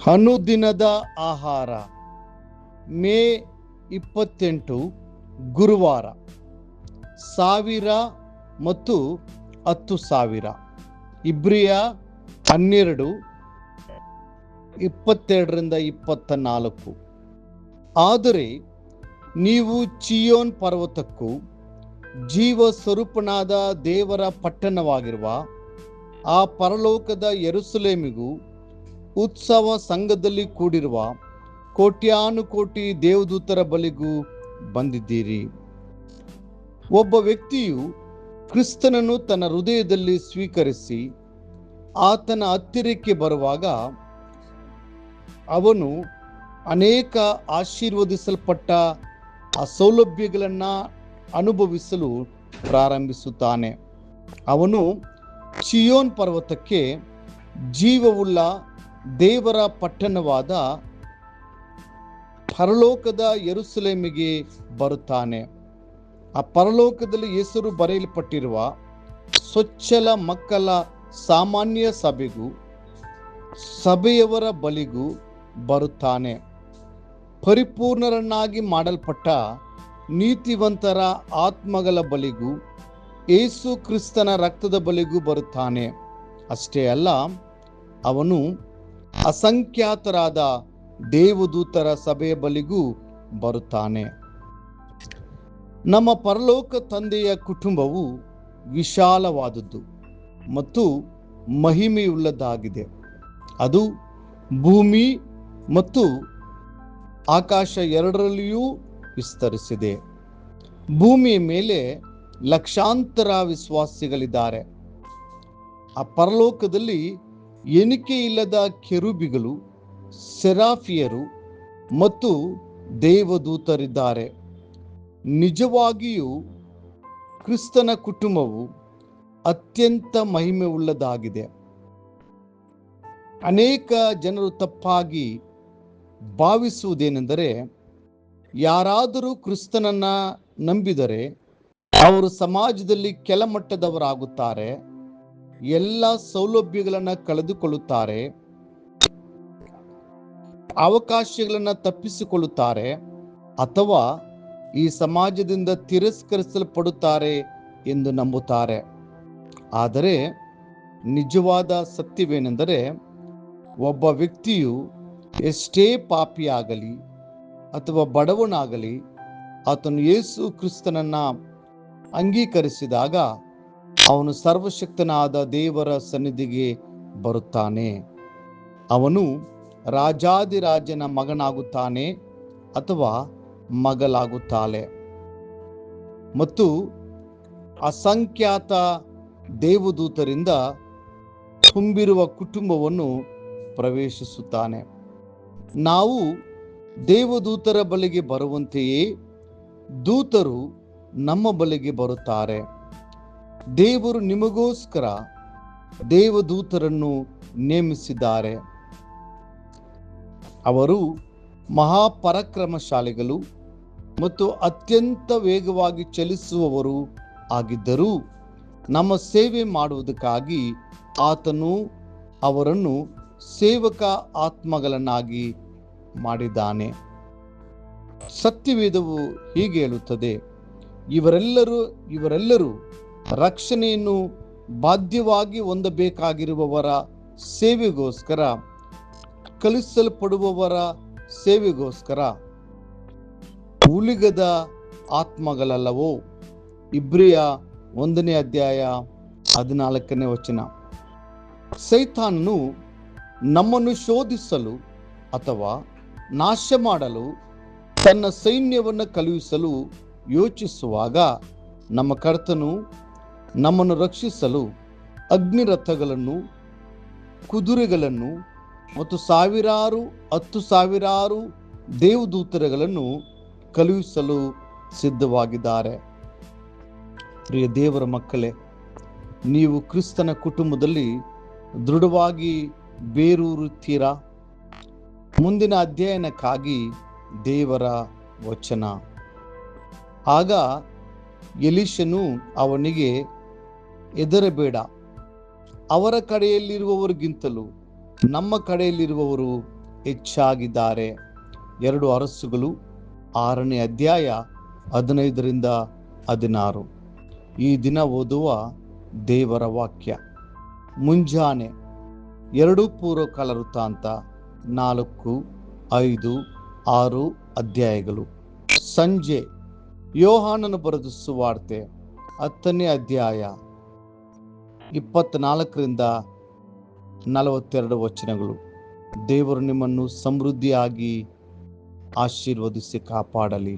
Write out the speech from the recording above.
ಅನುದಿನದ ಆಹಾರ ಮೇ 28 ಗುರುವಾರ 1000 ಮತ್ತು 10,000 ಇಬ್ರಿಯ 12:22-24. ಆದರೆ ನೀವು ಚಿಯೋನ್ ಪರ್ವತಕ್ಕೂ ಜೀವ ಸ್ವರೂಪನಾದ ದೇವರ ಪಟ್ಟಣವಾಗಿರುವ ಆ ಪರಲೋಕದ ಯೆರೂಸಲೇಮಿಗೂ ಉತ್ಸವ ಸಂಘದಲ್ಲಿ ಕೂಡಿರುವ ಕೋಟ್ಯಾನುಕೋಟಿ ದೇವದೂತರ ಬಳಿಗೂ ಬಂದಿದ್ದೀರಿ. ಒಬ್ಬ ವ್ಯಕ್ತಿಯು ಕ್ರಿಸ್ತನನ್ನು ತನ್ನ ಹೃದಯದಲ್ಲಿ ಸ್ವೀಕರಿಸಿ ಆತನ ಹತ್ತಿರಕ್ಕೆ ಬರುವಾಗ ಅವನು ಅನೇಕ ಆಶೀರ್ವದಿಸಲ್ಪಟ್ಟ ಆ ಸೌಲಭ್ಯಗಳನ್ನು ಅನುಭವಿಸಲು ಪ್ರಾರಂಭಿಸುತ್ತಾನೆ. ಅವನು ಚಿಯೋನ್ ಪರ್ವತಕ್ಕೆ, ಜೀವವುಳ್ಳ ದೇವರ ಪಟ್ಟಣವಾದ ಪರಲೋಕದ ಯೆರೂಸಲೇಮಿಗೆ ಬರುತ್ತಾನೆ. ಆ ಪರಲೋಕದಲ್ಲಿ ಹೆಸರು ಬರೆಯಲ್ಪಟ್ಟಿರುವ ಸ್ವಚ್ಛಲ ಮಕ್ಕಳ ಸಾಮಾನ್ಯ ಸಭೆಗೂ ಸಭೆಯವರ ಬಳಿಗೂ ಬರುತ್ತಾನೆ. ಪರಿಪೂರ್ಣರನ್ನಾಗಿ ಮಾಡಲ್ಪಟ್ಟ ನೀತಿವಂತರ ಆತ್ಮಗಳ ಬಳಿಗೂ ಯೇಸು ಕ್ರಿಸ್ತನ ರಕ್ತದ ಬಳಿಗೂ ಬರುತ್ತಾನೆ. ಅಷ್ಟೇ ಅಲ್ಲ, ಅವನು ಅಸಂಖ್ಯಾತರಾದ ದೇವದೂತರ ಸಭೆಯ ಬಳಿಗೂ ಬರುತ್ತಾನೆ. ನಮ್ಮ ಪರಲೋಕ ತಂದೆಯ ಕುಟುಂಬವು ವಿಶಾಲವಾದದ್ದು ಮತ್ತು ಮಹಿಮೆಯುಳ್ಳದಾಗಿದೆ. ಅದು ಭೂಮಿ ಮತ್ತು ಆಕಾಶ ಎರಡರಲ್ಲಿಯೂ ವಿಸ್ತರಿಸಿದೆ. ಭೂಮಿಯ ಮೇಲೆ ಲಕ್ಷಾಂತರ ವಿಶ್ವಾಸಿಗಳಿದ್ದಾರೆ. ಆ ಪರಲೋಕದಲ್ಲಿ ಎಣಿಕೆ ಇಲ್ಲದ ಕೆರೂಬಿಗಳು, ಸೆರಾಫಿಯರು ಮತ್ತು ದೇವದೂತರಿದ್ದಾರೆ. ನಿಜವಾಗಿಯೂ ಕ್ರಿಸ್ತನ ಕುಟುಂಬವು ಅತ್ಯಂತ ಮಹಿಮೆ ಉಳ್ಳದಾಗಿದೆ. ಅನೇಕ ಜನರು ತಪ್ಪಾಗಿ ಭಾವಿಸುವುದೇನೆಂದರೆ, ಯಾರಾದರೂ ಕ್ರಿಸ್ತನನ್ನ ನಂಬಿದರೆ ಅವರು ಸಮಾಜದಲ್ಲಿ ಕೆಳಮಟ್ಟದವರಾಗುತ್ತಾರೆ, ಎಲ್ಲ ಸೌಲಭ್ಯಗಳನ್ನು ಕಳೆದುಕೊಳ್ಳುತ್ತಾರೆ, ಅವಕಾಶಗಳನ್ನು ತಪ್ಪಿಸಿಕೊಳ್ಳುತ್ತಾರೆ ಅಥವಾ ಈ ಸಮಾಜದಿಂದ ತಿರಸ್ಕರಿಸಲ್ಪಡುತ್ತಾರೆ ಎಂದು ನಂಬುತ್ತಾರೆ. ಆದರೆ ನಿಜವಾದ ಸತ್ಯವೇನೆಂದರೆ, ಒಬ್ಬ ವ್ಯಕ್ತಿಯು ಎಷ್ಟೇ ಪಾಪಿಯಾಗಲಿ ಅಥವಾ ಬಡವನಾಗಲಿ, ಆತನು ಯೇಸು ಕ್ರಿಸ್ತನನ್ನ ಅಂಗೀಕರಿಸಿದಾಗ ಅವನು ಸರ್ವಶಕ್ತನಾದ ದೇವರ ಸನ್ನಿಧಿಗೆ ಬರುತ್ತಾನೆ. ಅವನು ರಾಜಾದಿರಾಜನ ಮಗನಾಗುತ್ತಾನೆ ಅಥವಾ ಮಗಳಾಗುತ್ತಾಳೆ ಮತ್ತು ಅಸಂಖ್ಯಾತ ದೇವದೂತರಿಂದ ತುಂಬಿರುವ ಕುಟುಂಬವನ್ನು ಪ್ರವೇಶಿಸುತ್ತಾನೆ. ನಾವು ದೇವದೂತರ ಬಳಿಗೆ ಬರುವಂತೆಯೇ ದೂತರು ನಮ್ಮ ಬಳಿಗೆ ಬರುತ್ತಾರೆ. ದೇವರು ನಿಮಗೋಸ್ಕರ ದೇವದೂತರನ್ನು ನೇಮಿಸಿದ್ದಾರೆ. ಅವರು ಮಹಾಪರಾಕ್ರಮಶಾಲಿಗಳು ಮತ್ತು ಅತ್ಯಂತ ವೇಗವಾಗಿ ಚಲಿಸುವವರು ಆಗಿದ್ದರೂ ನಮ್ಮ ಸೇವೆ ಮಾಡುವುದಕ್ಕಾಗಿ ಆತನು ಅವರನ್ನು ಸೇವಕ ಆತ್ಮಗಳನ್ನಾಗಿ ಮಾಡಿದ್ದಾನೆ. ಸತ್ಯವೇದವು ಹೀಗೆ ಹೇಳುತ್ತದೆ, ಇವರೆಲ್ಲರೂ ರಕ್ಷಣೆಯನ್ನು ಬಾಧ್ಯವಾಗಿ ಹೊಂದಬೇಕಾಗಿರುವವರ ಸೇವೆಗೋಸ್ಕರ, ಕಲಿಸಲ್ಪಡುವವರ ಸೇವೆಗೋಸ್ಕರ ಉಳಿಗದ ಆತ್ಮಗಳಲ್ಲವೋ. ಇಬ್ರಿಯ 1:14. ಸೈತಾನನು ನಮ್ಮನ್ನು ಶೋಧಿಸಲು ಅಥವಾ ನಾಶ ಮಾಡಲು ತನ್ನ ಸೈನ್ಯವನ್ನು ಕಳುಹಿಸಲು ಯೋಚಿಸುವಾಗ ನಮ್ಮ ಕರ್ತನು ನಮ್ಮನ್ನು ರಕ್ಷಿಸಲು ಅಗ್ನಿರಥಗಳನ್ನು, ಕುದುರೆಗಳನ್ನು ಮತ್ತು 10,000 ದೇವದೂತರುಗಳನ್ನು ಕಳುಹಿಸಲು ಸಿದ್ಧವಾಗಿದ್ದಾರೆ. ಪ್ರಿಯ ದೇವರ ಮಕ್ಕಳೇ, ನೀವು ಕ್ರಿಸ್ತನ ಕುಟುಂಬದಲ್ಲಿ ದೃಢವಾಗಿ ಬೇರೂರುತ್ತೀರಾ? ಮುಂದಿನ ಅಧ್ಯಯನಕ್ಕಾಗಿ ದೇವರ ವಚನ. ಆಗ ಎಲೀಷನು ಅವನಿಗೆ, ಹೆದರಬೇಡ, ಅವರ ಕಡೆಯಲ್ಲಿರುವವರಿಗಿಂತಲೂ ನಮ್ಮ ಕಡೆಯಲ್ಲಿರುವವರು ಹೆಚ್ಚಾಗಿದ್ದಾರೆ. 2 ಅರಸುಗಳು 6ನೇ ಅಧ್ಯಾಯ 15-16. ಈ ದಿನ ಓದುವ ದೇವರ ವಾಕ್ಯ. ಮುಂಜಾನೆ 2 ಪೂರ್ವಕಾಲ ವೃತ್ತಾಂತ 4, 5, 6 ಅಧ್ಯಾಯಗಳು. ಸಂಜೆ ಯೋಹಾನನು ಬರೆದ ಸುವಾರ್ತೆ 10ನೇ ಅಧ್ಯಾಯ 24-42 ವಚನಗಳು. ದೇವರು ನಿಮ್ಮನ್ನು ಸಮೃದ್ಧಿಯಾಗಿ ಆಶೀರ್ವದಿಸಿ ಕಾಪಾಡಲಿ.